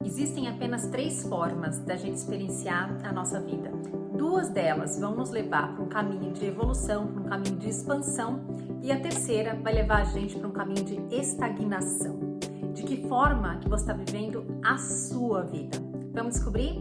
Existem apenas três formas da gente experienciar a nossa vida. Duas delas vão nos levar para um caminho de evolução, para um caminho de expansão, e a terceira vai levar a gente para um caminho de estagnação. De que forma que você está vivendo a sua vida? Vamos descobrir?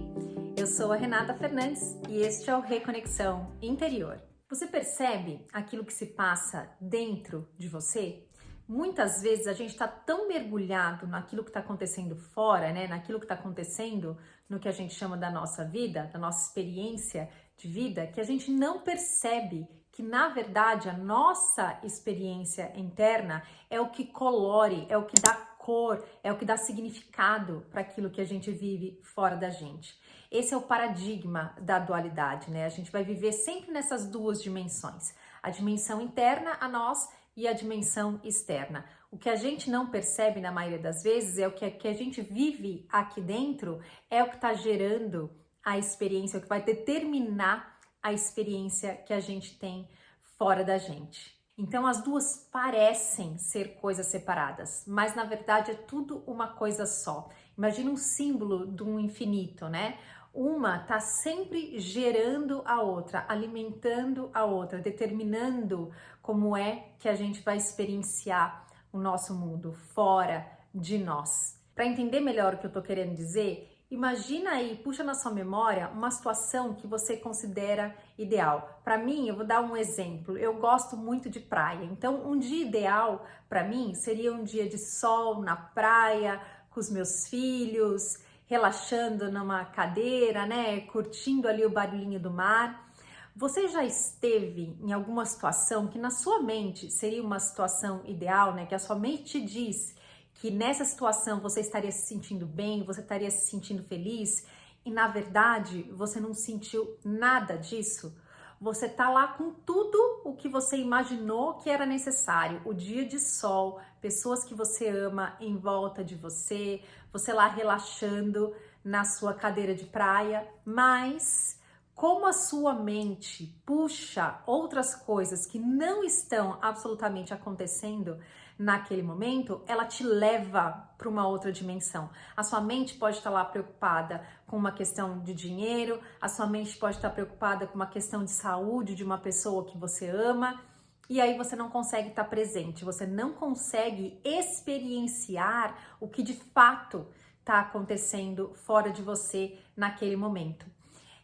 Eu sou a Renata Fernandes e este é o Reconexão Interior. Você percebe aquilo que se passa dentro de você? Muitas vezes a gente está tão mergulhado naquilo que está acontecendo fora, né? Naquilo que está acontecendo no que a gente chama da nossa vida, da nossa experiência de vida, que a gente não percebe que, na verdade, a nossa experiência interna é o que colore, é o que dá cor, é o que dá significado para aquilo que a gente vive fora da gente. Esse é o paradigma da dualidade, né? A gente vai viver sempre nessas duas dimensões. A dimensão interna a nós e a dimensão externa. O que a gente não percebe na maioria das vezes é o que a gente vive aqui dentro, é o que está gerando a experiência, é o que vai determinar a experiência que a gente tem fora da gente. Então as duas parecem ser coisas separadas, mas na verdade é tudo uma coisa só. Imagina um símbolo de um infinito, né? Uma está sempre gerando a outra, alimentando a outra, determinando como é que a gente vai experienciar o nosso mundo fora de nós. Para entender melhor o que eu estou querendo dizer, imagina aí, puxa na sua memória uma situação que você considera ideal. Para mim, eu vou dar um exemplo. Eu gosto muito de praia, então um dia ideal para mim seria um dia de sol na praia, com os meus filhos, relaxando numa cadeira, né, curtindo ali o barulhinho do mar. Você já esteve em alguma situação que na sua mente seria uma situação ideal, né, que a sua mente te diz que nessa situação você estaria se sentindo bem, você estaria se sentindo feliz e na verdade você não sentiu nada disso? Você tá lá com tudo o que você imaginou que era necessário, o dia de sol, pessoas que você ama em volta de você, você lá relaxando na sua cadeira de praia, mas como a sua mente puxa outras coisas que não estão absolutamente acontecendo naquele momento, ela te leva para uma outra dimensão. A sua mente pode estar lá preocupada com uma questão de dinheiro, a sua mente pode estar preocupada com uma questão de saúde de uma pessoa que você ama, e aí você não consegue estar presente, você não consegue experienciar o que de fato está acontecendo fora de você naquele momento.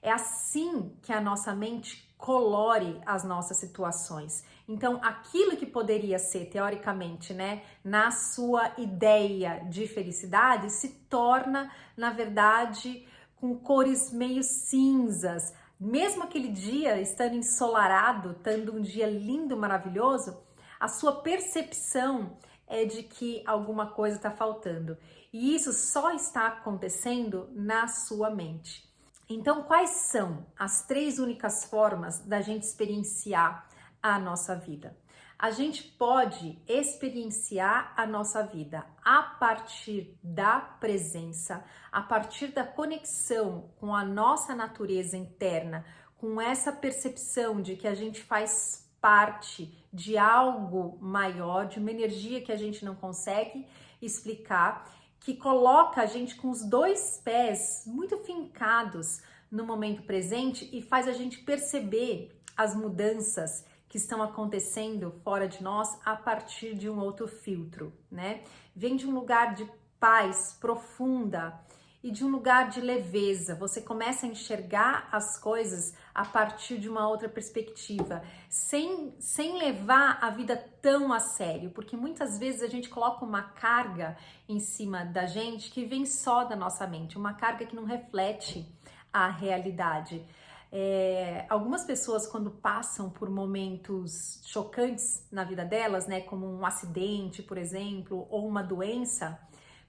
É assim que a nossa mente colore as nossas situações. Então, aquilo que poderia ser, teoricamente, né, na sua ideia de felicidade, se torna, na verdade, com cores meio cinzas. Mesmo aquele dia estando ensolarado, estando um dia lindo, maravilhoso, a sua percepção é de que alguma coisa está faltando. E isso só está acontecendo na sua mente. Então, quais são as três únicas formas da gente experienciar a nossa vida? A gente pode experienciar a nossa vida a partir da presença, a partir da conexão com a nossa natureza interna, com essa percepção de que a gente faz parte de algo maior, de uma energia que a gente não consegue explicar, que coloca a gente com os dois pés muito fincados no momento presente e faz a gente perceber as mudanças que estão acontecendo fora de nós a partir de um outro filtro, né? Vem de um lugar de paz profunda e de um lugar de leveza. Você começa a enxergar as coisas a partir de uma outra perspectiva, sem levar a vida tão a sério, porque muitas vezes a gente coloca uma carga em cima da gente que vem só da nossa mente, uma carga que não reflete a realidade. Algumas pessoas, quando passam por momentos chocantes na vida delas, né, como um acidente, por exemplo, ou uma doença,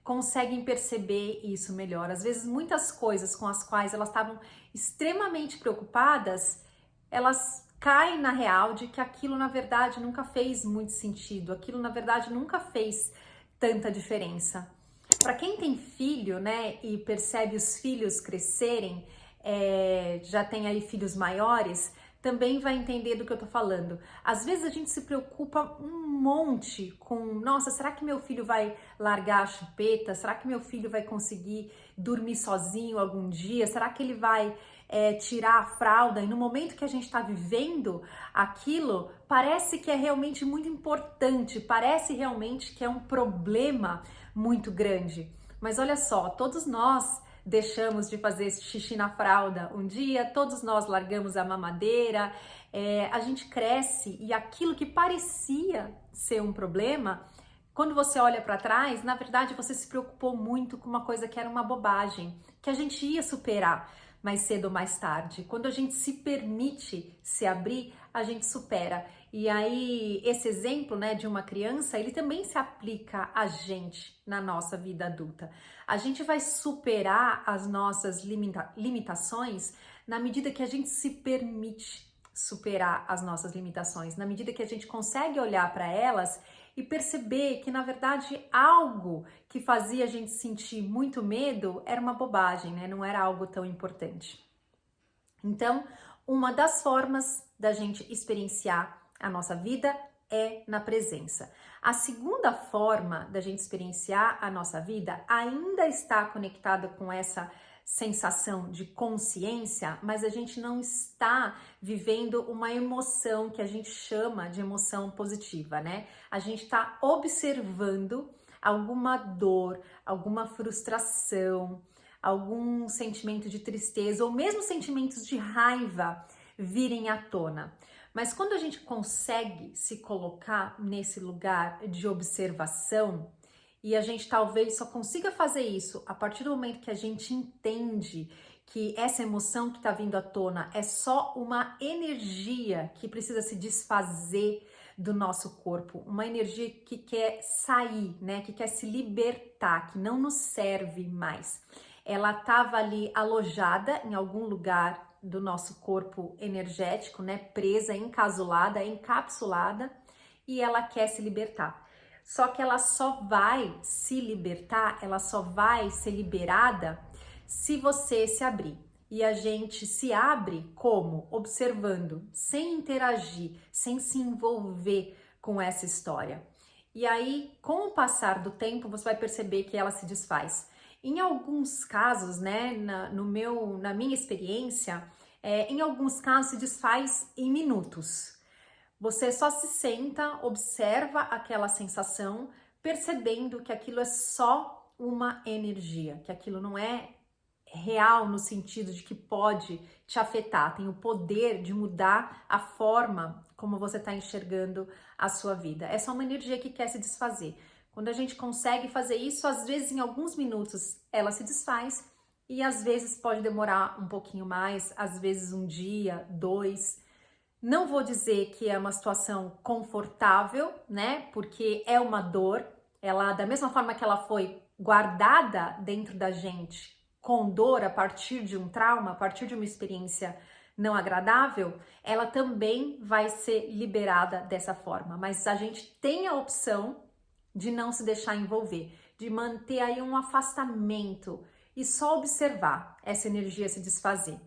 conseguem perceber isso melhor. Às vezes, muitas coisas com as quais elas estavam extremamente preocupadas, elas caem na real de que aquilo, na verdade, nunca fez muito sentido, aquilo, na verdade, nunca fez tanta diferença. Para quem tem filho, né, e percebe os filhos crescerem, já tem aí filhos maiores, também vai entender do que eu tô falando. Às vezes a gente se preocupa um monte com, nossa, será que meu filho vai largar a chupeta? Será que meu filho vai conseguir dormir sozinho algum dia? Será que ele vai tirar a fralda? E no momento que a gente está vivendo aquilo, parece que é realmente muito importante, parece realmente que é um problema muito grande. Mas olha só, todos nós deixamos de fazer xixi na fralda um dia, todos nós largamos a mamadeira, a gente cresce e aquilo que parecia ser um problema, quando você olha para trás, na verdade você se preocupou muito com uma coisa que era uma bobagem, que a gente ia superar mais cedo ou mais tarde. Quando a gente se permite se abrir, a gente supera. E aí, esse exemplo, né, de uma criança, ele também se aplica a gente na nossa vida adulta. A gente vai superar as nossas limitações na medida que a gente se permite superar as nossas limitações, na medida que a gente consegue olhar para elas e perceber que, na verdade, algo que fazia a gente sentir muito medo era uma bobagem, né? Não era algo tão importante. Então, uma das formas da gente experienciar a nossa vida é na presença. A segunda forma da gente experienciar a nossa vida ainda está conectada com essa sensação de consciência, mas a gente não está vivendo uma emoção que a gente chama de emoção positiva, né? A gente está observando alguma dor, alguma frustração, algum sentimento de tristeza ou mesmo sentimentos de raiva virem à tona. Mas quando a gente consegue se colocar nesse lugar de observação, e a gente talvez só consiga fazer isso a partir do momento que a gente entende que essa emoção que está vindo à tona é só uma energia que precisa se desfazer do nosso corpo, uma energia que quer sair, né? Que quer se libertar, que não nos serve mais. Ela estava ali alojada em algum lugar do nosso corpo energético, né? Presa, encasulada, encapsulada, e ela quer se libertar. Só que ela só vai se libertar, ela só vai ser liberada se você se abrir. E a gente se abre como? Observando, sem interagir, sem se envolver com essa história. E aí, com o passar do tempo, você vai perceber que ela se desfaz. Em alguns casos, né, na minha experiência, em alguns casos se desfaz em minutos. Você só se senta, observa aquela sensação, percebendo que aquilo é só uma energia, que aquilo não é real no sentido de que pode te afetar, tem o poder de mudar a forma como você está enxergando a sua vida. É só uma energia que quer se desfazer. Quando a gente consegue fazer isso, às vezes em alguns minutos ela se desfaz e às vezes pode demorar um pouquinho mais, às vezes um dia, 2. Não vou dizer que é uma situação confortável, né? Porque é uma dor. Ela, da mesma forma que ela foi guardada dentro da gente com dor a partir de um trauma, a partir de uma experiência não agradável, ela também vai ser liberada dessa forma. Mas a gente tem a opção de não se deixar envolver, de manter aí um afastamento e só observar essa energia se desfazer.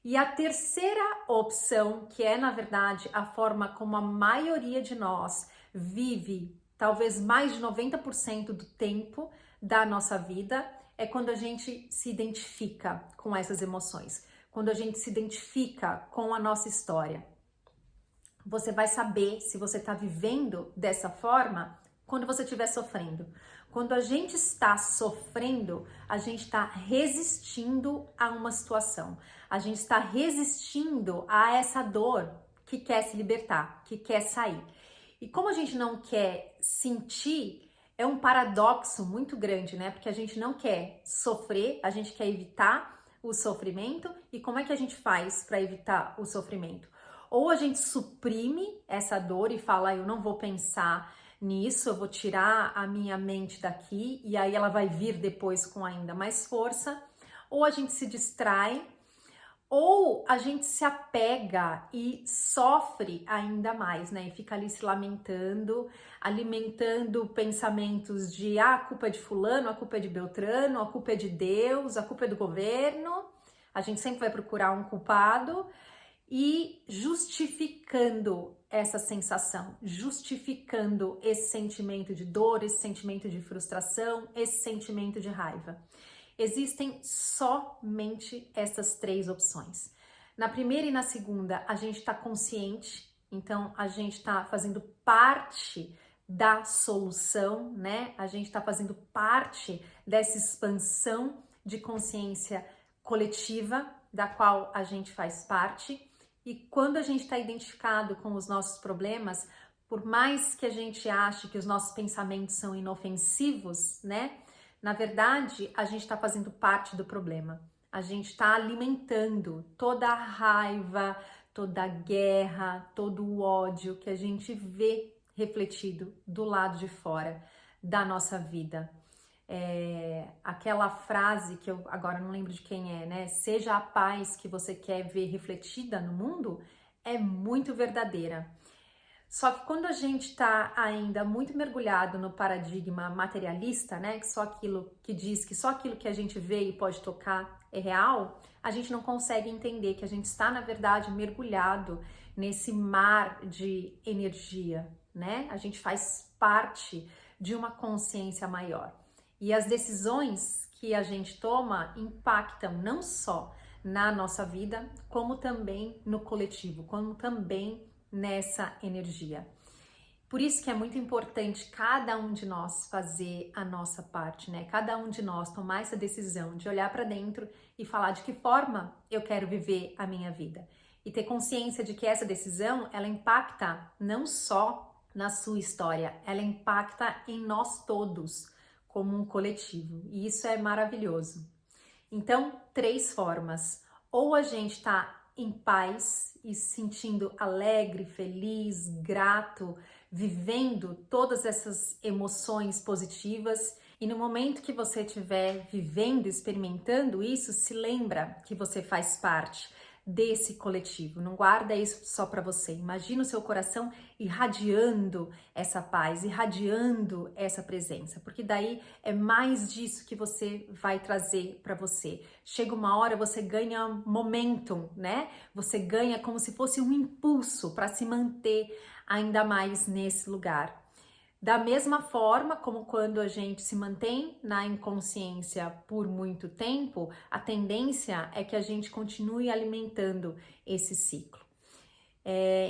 E a terceira opção, que é na verdade a forma como a maioria de nós vive, talvez mais de 90% do tempo da nossa vida, é quando a gente se identifica com essas emoções, quando a gente se identifica com a nossa história. Você vai saber se você está vivendo dessa forma quando você estiver sofrendo. Quando a gente está sofrendo, a gente está resistindo a uma situação. A gente está resistindo a essa dor que quer se libertar, que quer sair. E como a gente não quer sentir, é um paradoxo muito grande, né? Porque a gente não quer sofrer, a gente quer evitar o sofrimento. E como é que a gente faz para evitar o sofrimento? Ou a gente suprime essa dor e fala, eu não vou pensar nisso, eu vou tirar a minha mente daqui e aí ela vai vir depois com ainda mais força, ou a gente se distrai, ou a gente se apega e sofre ainda mais, né? E fica ali se lamentando, alimentando pensamentos de a culpa é de fulano, a culpa é de Beltrano, a culpa é de Deus, a culpa é do governo. A gente sempre vai procurar um culpado. e justificando essa sensação, justificando esse sentimento de dor, esse sentimento de frustração, esse sentimento de raiva. Existem somente essas três opções. Na primeira e na segunda, a gente está consciente, então a gente está fazendo parte da solução, né? A gente está fazendo parte dessa expansão de consciência coletiva, da qual a gente faz parte. E quando a gente está identificado com os nossos problemas, por mais que a gente ache que os nossos pensamentos são inofensivos, né? Na verdade, a gente está fazendo parte do problema. A gente está alimentando toda a raiva, toda a guerra, todo o ódio que a gente vê refletido do lado de fora da nossa vida. Aquela frase que eu agora não lembro de quem é, né? Seja a paz que você quer ver refletida no mundo, é muito verdadeira. Só que quando a gente está ainda muito mergulhado no paradigma materialista, né? Que só aquilo que diz que só aquilo que a gente vê e pode tocar é real, a gente não consegue entender que a gente está, na verdade, mergulhado nesse mar de energia, né? A gente faz parte de uma consciência maior. E as decisões que a gente toma impactam não só na nossa vida, como também no coletivo, como também nessa energia. Por isso que é muito importante cada um de nós fazer a nossa parte, né? Cada um de nós tomar essa decisão de olhar para dentro e falar de que forma eu quero viver a minha vida. E ter consciência de que essa decisão, ela impacta não só na sua história, ela impacta em nós todos, como um coletivo, e isso é maravilhoso. Então, três formas: ou a gente está em paz e se sentindo alegre, feliz, grato, vivendo todas essas emoções positivas, e no momento que você estiver vivendo, experimentando isso, se lembra que você faz parte desse coletivo. Não guarda isso só para você. Imagina o seu coração irradiando essa paz, irradiando essa presença, porque daí é mais disso que você vai trazer para você. Chega uma hora, você ganha momentum, né? Você ganha como se fosse um impulso para se manter ainda mais nesse lugar. Da mesma forma como quando a gente se mantém na inconsciência por muito tempo, a tendência é que a gente continue alimentando esse ciclo.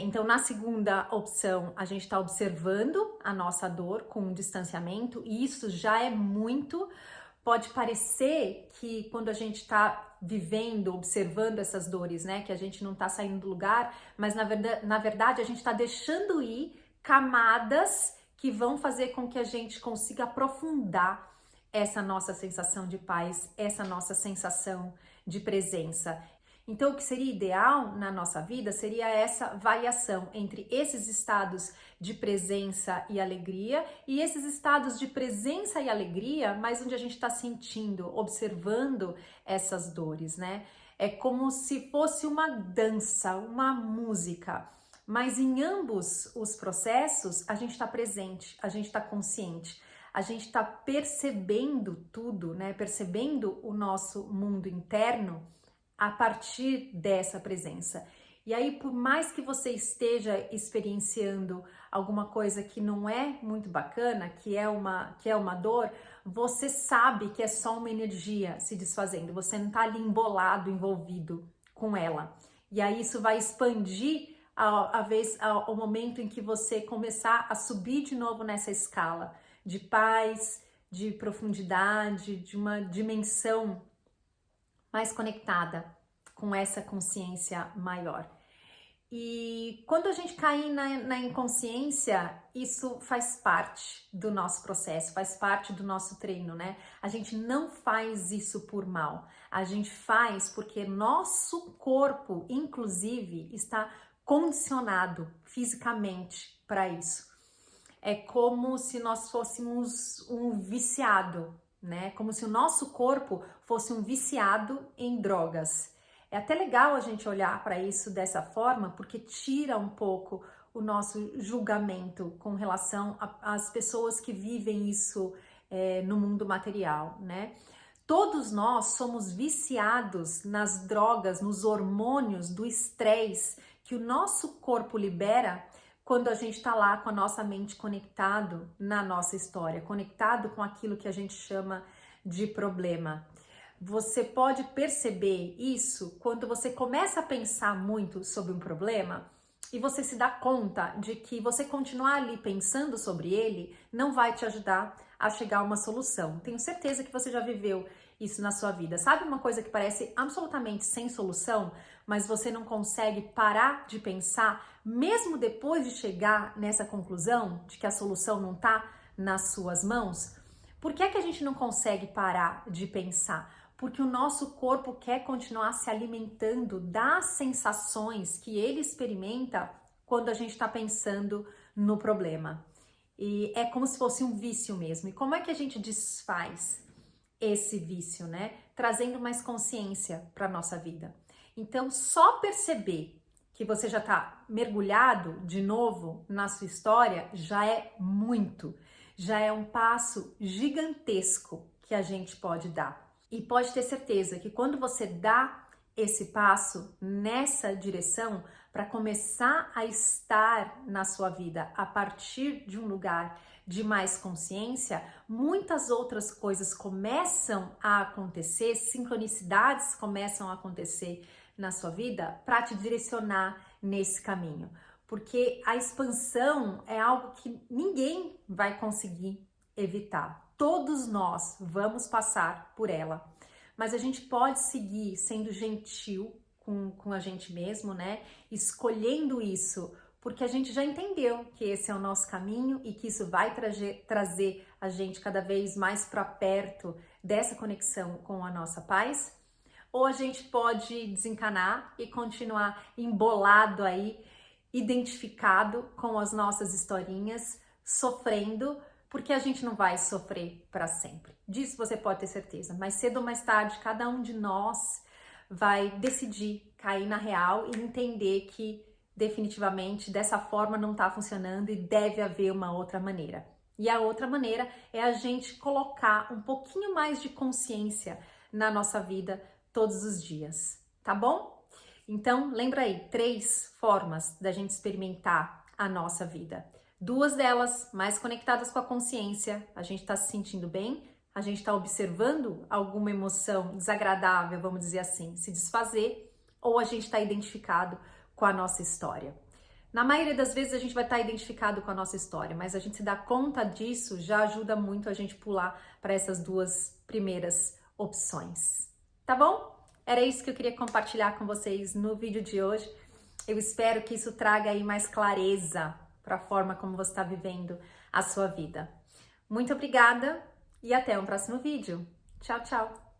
Então, na segunda opção, a gente está observando a nossa dor com um distanciamento, e isso já é muito. Pode parecer que quando a gente está vivendo, observando essas dores, né, que a gente não está saindo do lugar, mas na verdade a gente está deixando ir camadas que vão fazer com que a gente consiga aprofundar essa nossa sensação de paz, essa nossa sensação de presença. Então, o que seria ideal na nossa vida seria essa variação entre esses estados de presença e alegria e esses estados de presença e alegria, mas onde a gente está sentindo, observando essas dores, né? É como se fosse uma dança, uma música. Mas em ambos os processos, a gente está presente, a gente está consciente, a gente está percebendo tudo, né? Percebendo o nosso mundo interno a partir dessa presença. E aí, por mais que você esteja experienciando alguma coisa que não é muito bacana, que é uma dor, você sabe que é só uma energia se desfazendo, você não está ali embolado, envolvido com ela. E aí isso vai expandir ao momento em que você começar a subir de novo nessa escala de paz, de profundidade, de uma dimensão mais conectada com essa consciência maior. E quando a gente cai na inconsciência, isso faz parte do nosso processo, faz parte do nosso treino, né? A gente não faz isso por mal, a gente faz porque nosso corpo, inclusive, está condicionado fisicamente para isso. É como se nós fôssemos um viciado, né? Como se o nosso corpo fosse um viciado em drogas. É até legal a gente olhar para isso dessa forma, porque tira um pouco o nosso julgamento com relação às pessoas que vivem isso no mundo material, né? Todos nós somos viciados nas drogas, nos hormônios do estresse que o nosso corpo libera quando a gente está lá com a nossa mente conectado na nossa história, conectado com aquilo que a gente chama de problema. Você pode perceber isso quando você começa a pensar muito sobre um problema e você se dá conta de que você continuar ali pensando sobre ele não vai te ajudar a chegar a uma solução. Tenho certeza que você já viveu isso na sua vida. Sabe uma coisa que parece absolutamente sem solução, mas você não consegue parar de pensar, mesmo depois de chegar nessa conclusão de que a solução não está nas suas mãos? Por que é que a gente não consegue parar de pensar? Porque o nosso corpo quer continuar se alimentando das sensações que ele experimenta quando a gente está pensando no problema. E é como se fosse um vício mesmo. E como é que a gente desfaz esse vício, né? Trazendo mais consciência para a nossa vida. Então, só perceber que você já está mergulhado de novo na sua história já é muito. Já é um passo gigantesco que a gente pode dar. E pode ter certeza que quando você dá esse passo nessa direção para começar a estar na sua vida a partir de um lugar de mais consciência, muitas outras coisas começam a acontecer, sincronicidades começam a acontecer na sua vida para te direcionar nesse caminho. Porque a expansão é algo que ninguém vai conseguir evitar. Todos nós vamos passar por ela, mas a gente pode seguir sendo gentil com a gente mesmo, né? Escolhendo isso, porque a gente já entendeu que esse é o nosso caminho e que isso vai trazer a gente cada vez mais para perto dessa conexão com a nossa paz. Ou a gente pode desencanar e continuar embolado aí, identificado com as nossas historinhas, sofrendo, porque a gente não vai sofrer para sempre. Disso você pode ter certeza, mas cedo ou mais tarde, cada um de nós vai decidir cair na real e entender que definitivamente dessa forma não está funcionando e deve haver uma outra maneira. E a outra maneira é a gente colocar um pouquinho mais de consciência na nossa vida todos os dias, tá bom? Então, lembra aí, 3 formas da gente experimentar a nossa vida. 2 delas mais conectadas com a consciência, a gente está se sentindo bem, a gente está observando alguma emoção desagradável, vamos dizer assim, se desfazer, ou a gente está identificado com a nossa história. Na maioria das vezes a gente vai estar identificado com a nossa história, mas a gente se dar conta disso já ajuda muito a gente pular para essas 2 primeiras opções. Tá bom? Era isso que eu queria compartilhar com vocês no vídeo de hoje. Eu espero que isso traga aí mais clareza para a forma como você está vivendo a sua vida. Muito obrigada e até um próximo vídeo. Tchau, tchau!